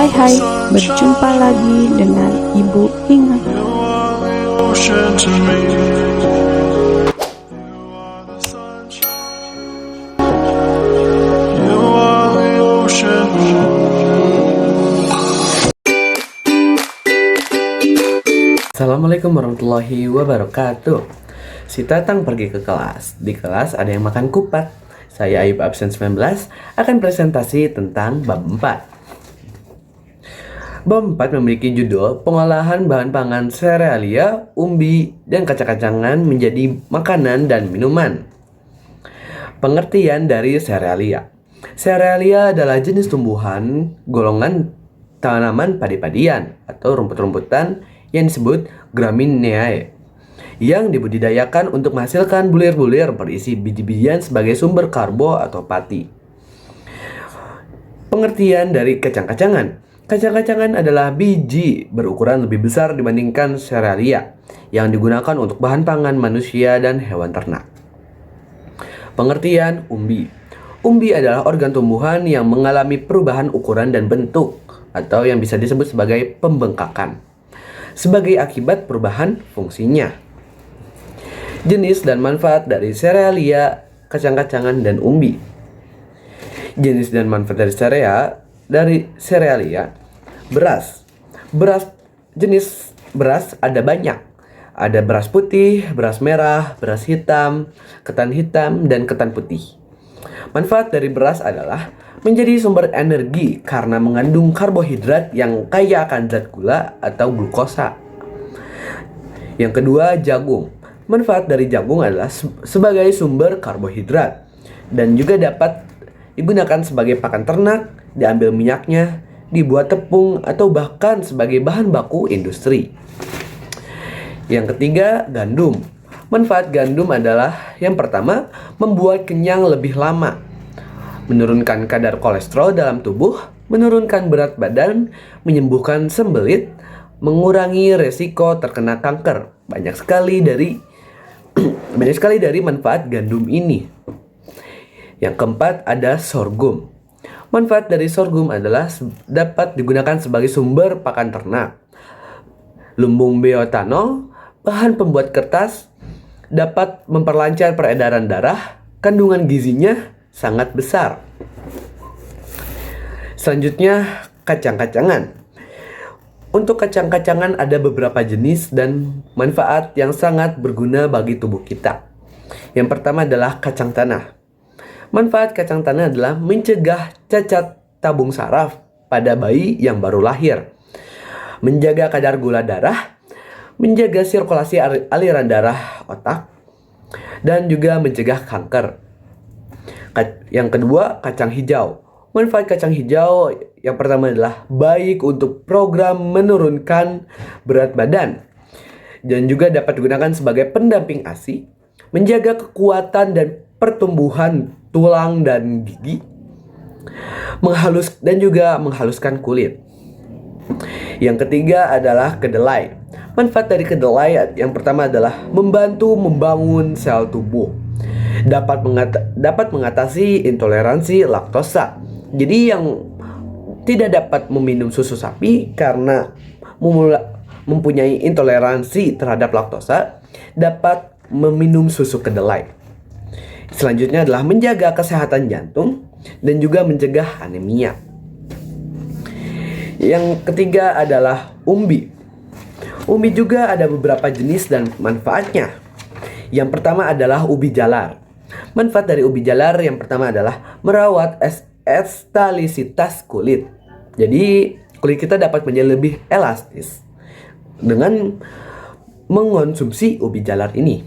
Hai, berjumpa lagi dengan Ibu Ingat. Assalamualaikum warahmatullahi wabarakatuh. Si Tatang pergi ke kelas. Di kelas ada yang makan kupat. Saya Ayub absen 19 akan presentasi tentang bab 4. Bab 4 memiliki judul pengolahan bahan pangan serealia, umbi, dan kacang-kacangan menjadi makanan dan minuman. Pengertian dari serealia. Serealia adalah jenis tumbuhan golongan tanaman padi-padian atau rumput-rumputan yang disebut Gramineae yang dibudidayakan untuk menghasilkan bulir-bulir berisi biji-bijian sebagai sumber karbo atau pati. Pengertian dari kacang-kacangan. Kacang-kacangan adalah biji berukuran lebih besar dibandingkan serealia yang digunakan untuk bahan pangan manusia dan hewan ternak. Pengertian umbi. Umbi adalah organ tumbuhan yang mengalami perubahan ukuran dan bentuk atau yang bisa disebut sebagai pembengkakan sebagai akibat perubahan fungsinya. Jenis dan manfaat dari serealia, kacang-kacangan, dan umbi. Jenis dan manfaat dari serealia. Beras. Jenis beras ada banyak. Ada beras putih, beras merah, beras hitam, ketan hitam, dan ketan putih. Manfaat dari beras adalah menjadi sumber energi karena mengandung karbohidrat yang kaya akan zat gula atau glukosa. Yang kedua, jagung. Manfaat dari jagung adalah sebagai sumber karbohidrat dan juga dapat digunakan sebagai pakan ternak, diambil minyaknya, dibuat tepung, atau bahkan sebagai bahan baku industri. Yang ketiga, gandum. Manfaat gandum adalah yang pertama, membuat kenyang lebih lama, menurunkan kadar kolesterol dalam tubuh, menurunkan berat badan, menyembuhkan sembelit, mengurangi resiko terkena kanker. Banyak sekali dari manfaat gandum ini. Yang keempat ada sorghum. Manfaat dari sorghum adalah dapat digunakan sebagai sumber pakan ternak. Lumbung bioetanol, bahan pembuat kertas, dapat memperlancar peredaran darah, kandungan gizinya sangat besar. Selanjutnya, kacang-kacangan. Untuk kacang-kacangan ada beberapa jenis dan manfaat yang sangat berguna bagi tubuh kita. Yang pertama adalah kacang tanah. Manfaat kacang tanah adalah mencegah cacat tabung saraf pada bayi yang baru lahir, menjaga kadar gula darah, menjaga sirkulasi aliran darah otak, dan juga mencegah kanker. Yang kedua, kacang hijau. Manfaat kacang hijau yang pertama adalah baik untuk program menurunkan berat badan dan juga dapat digunakan sebagai pendamping ASI, menjaga kekuatan dan pertumbuhan tulang dan gigi, menghaluskan kulit. Yang ketiga adalah kedelai. Manfaat dari kedelai yang pertama adalah membantu membangun sel tubuh, dapat mengatasi intoleransi laktosa. Jadi yang tidak dapat meminum susu sapi karena mempunyai intoleransi terhadap laktosa dapat meminum susu kedelai. Selanjutnya adalah menjaga kesehatan jantung dan juga mencegah anemia. Yang ketiga adalah umbi. Umbi juga ada beberapa jenis dan manfaatnya. Yang pertama adalah ubi jalar. Manfaat dari ubi jalar yang pertama adalah merawat elastisitas kulit. Jadi kulit kita dapat menjadi lebih elastis dengan mengonsumsi ubi jalar ini.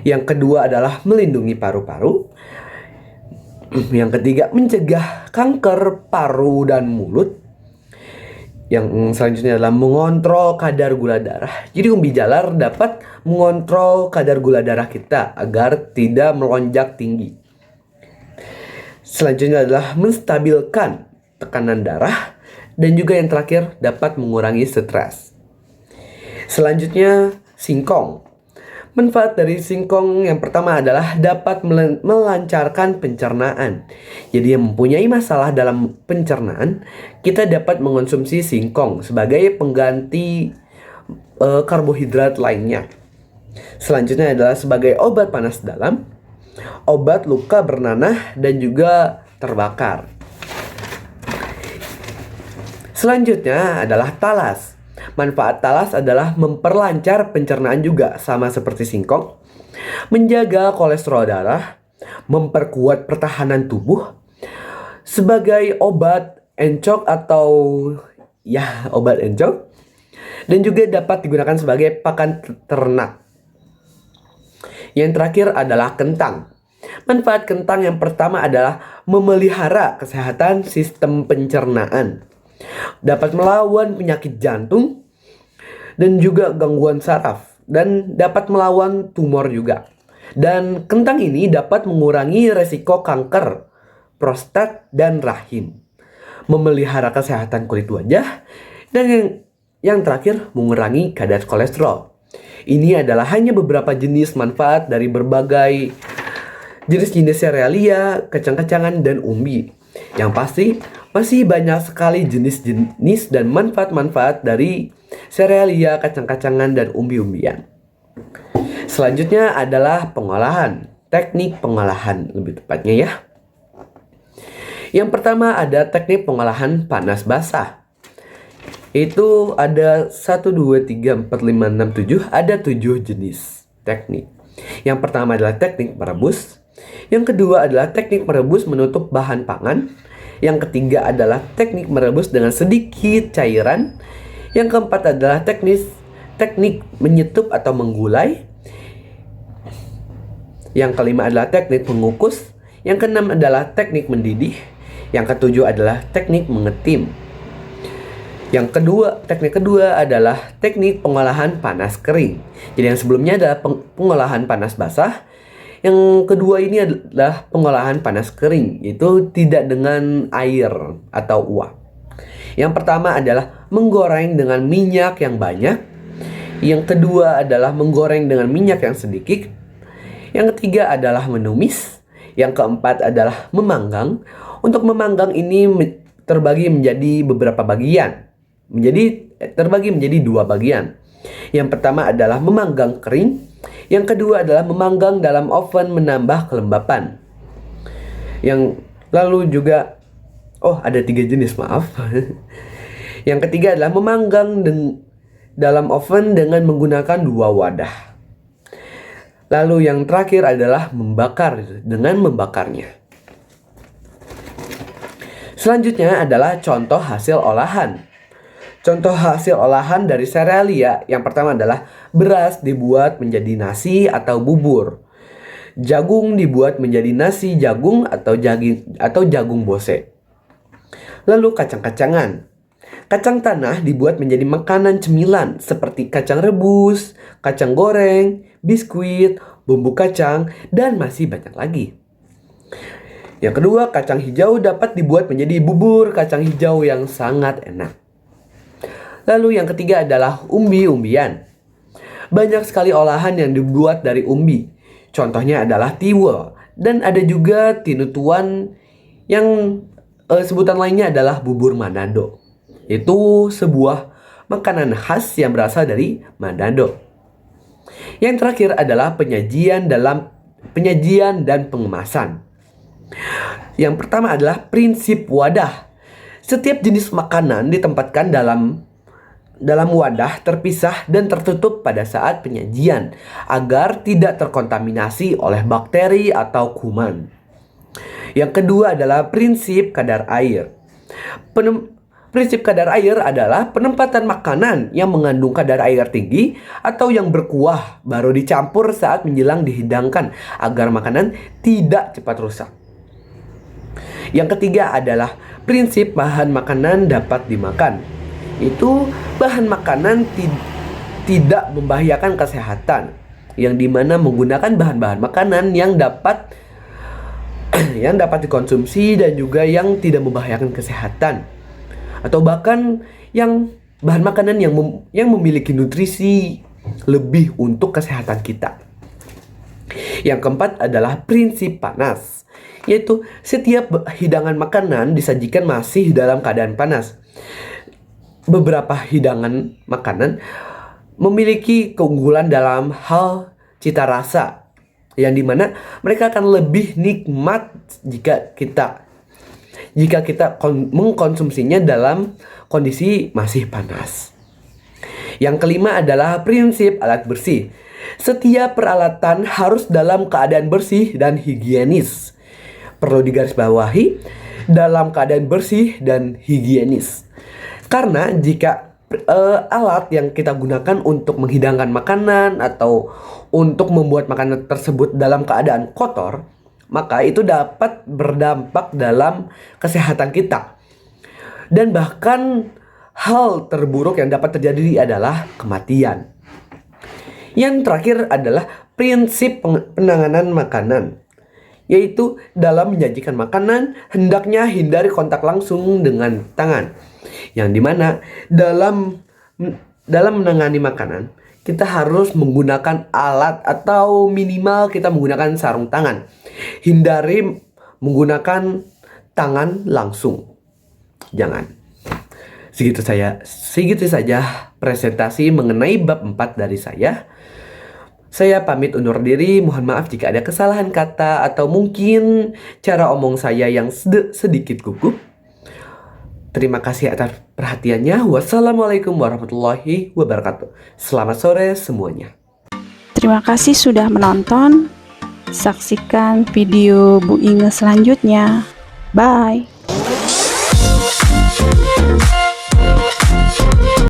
Yang kedua adalah melindungi paru-paru. Yang ketiga mencegah kanker paru dan mulut. Yang selanjutnya adalah mengontrol kadar gula darah. Jadi umbi jalar dapat mengontrol kadar gula darah kita agar tidak melonjak tinggi. Selanjutnya adalah menstabilkan tekanan darah dan juga yang terakhir dapat mengurangi stres. Selanjutnya singkong. Manfaat dari singkong yang pertama adalah dapat melancarkan pencernaan. Jadi yang mempunyai masalah dalam pencernaan, kita dapat mengonsumsi singkong sebagai pengganti karbohidrat lainnya. Selanjutnya adalah sebagai obat panas dalam, obat luka bernanah, dan juga terbakar. Selanjutnya adalah talas. Manfaat talas adalah memperlancar pencernaan juga, sama seperti singkong, menjaga kolesterol darah, memperkuat pertahanan tubuh, sebagai obat encok atau obat encok, dan juga dapat digunakan sebagai pakan ternak. Yang terakhir adalah kentang. Manfaat kentang yang pertama adalah memelihara kesehatan sistem pencernaan, dapat melawan penyakit jantung dan juga gangguan saraf, dan dapat melawan tumor juga. Dan kentang ini dapat mengurangi resiko kanker prostat dan rahim, memelihara kesehatan kulit wajah, dan yang terakhir mengurangi kadar kolesterol. Ini adalah hanya beberapa jenis manfaat dari berbagai jenis-jenis serealia, kacang-kacangan, dan umbi. Yang pasti masih banyak sekali jenis-jenis dan manfaat-manfaat dari serealia, kacang-kacangan, dan umbi-umbian. Selanjutnya adalah pengolahan. Teknik pengolahan lebih tepatnya ya. Yang pertama ada teknik pengolahan panas basah. Itu ada 1, 2, 3, 4, 5, 6, 7. Ada 7 jenis teknik. Yang pertama adalah teknik merebus. Yang kedua adalah teknik merebus menutup bahan pangan. Yang ketiga adalah teknik merebus dengan sedikit cairan. Yang keempat adalah teknik menyetup atau menggulai. Yang kelima adalah teknik mengukus. Yang keenam adalah teknik mendidih. Yang ketujuh adalah teknik mengetim. Teknik kedua adalah teknik pengolahan panas kering. Jadi yang sebelumnya adalah pengolahan panas basah. Yang kedua ini adalah pengolahan panas kering, yaitu tidak dengan air atau uap. Yang pertama adalah menggoreng dengan minyak yang banyak. Yang kedua adalah menggoreng dengan minyak yang sedikit. Yang ketiga adalah menumis. Yang keempat adalah memanggang. Untuk memanggang ini terbagi menjadi beberapa bagian. Terbagi menjadi 2 bagian. Yang pertama adalah memanggang kering. Yang kedua adalah memanggang dalam oven menambah kelembapan. Yang lalu juga ada 3 jenis, maaf. Yang ketiga adalah memanggang dalam oven dengan menggunakan 2 wadah. Lalu yang terakhir adalah membakar dengan membakarnya. Selanjutnya adalah contoh hasil olahan. Contoh hasil olahan dari serealia yang pertama adalah beras dibuat menjadi nasi atau bubur. Jagung dibuat menjadi nasi jagung atau jagung bose. Lalu kacang-kacangan. Kacang tanah dibuat menjadi makanan cemilan seperti kacang rebus, kacang goreng, biskuit, bumbu kacang, dan masih banyak lagi. Yang kedua, kacang hijau dapat dibuat menjadi bubur kacang hijau yang sangat enak. Lalu yang ketiga adalah umbi-umbian. Banyak sekali olahan yang dibuat dari umbi. Contohnya adalah tiwul, dan ada juga tinutuan yang sebutan lainnya adalah bubur Manado. Itu sebuah makanan khas yang berasal dari Manado. Yang terakhir adalah penyajian dan pengemasan. Yang pertama adalah prinsip wadah. Setiap jenis makanan ditempatkan dalam wadah terpisah dan tertutup pada saat penyajian agar tidak terkontaminasi oleh bakteri atau kuman. Yang kedua adalah prinsip kadar air. Prinsip kadar air adalah penempatan makanan yang mengandung kadar air tinggi atau yang berkuah baru dicampur saat menjelang dihidangkan agar makanan tidak cepat rusak. Yang ketiga adalah prinsip bahan makanan dapat dimakan. Itu bahan makanan tidak membahayakan kesehatan, yang dimana menggunakan bahan-bahan makanan yang dapat dikonsumsi dan juga yang tidak membahayakan kesehatan, atau bahkan yang bahan makanan yang memiliki nutrisi lebih untuk kesehatan kita. Yang keempat adalah prinsip panas, yaitu setiap hidangan makanan disajikan masih dalam keadaan panas. Beberapa hidangan makanan memiliki keunggulan dalam hal cita rasa, yang dimana mereka akan lebih nikmat jika kita mengkonsumsinya dalam kondisi masih panas. Yang kelima adalah prinsip alat bersih. Setiap peralatan harus dalam keadaan bersih dan higienis. Perlu digarisbawahi, dalam keadaan bersih dan higienis. Karena jika alat yang kita gunakan untuk menghidangkan makanan atau untuk membuat makanan tersebut dalam keadaan kotor, maka itu dapat berdampak dalam kesehatan kita. Dan bahkan hal terburuk yang dapat terjadi adalah kematian. Yang terakhir adalah prinsip penanganan makanan, yaitu dalam menyajikan makanan hendaknya hindari kontak langsung dengan tangan. Yang dimana dalam menangani makanan kita harus menggunakan alat atau minimal kita menggunakan sarung tangan. Hindari menggunakan tangan langsung. Jangan. Segitu saja presentasi mengenai bab 4 dari saya. Saya pamit undur diri, mohon maaf jika ada kesalahan kata atau mungkin cara omong saya yang sedikit gugup. Terima kasih atas perhatiannya. Wassalamualaikum warahmatullahi wabarakatuh. Selamat sore semuanya. Terima kasih sudah menonton. Saksikan video Bu Inge selanjutnya. Bye.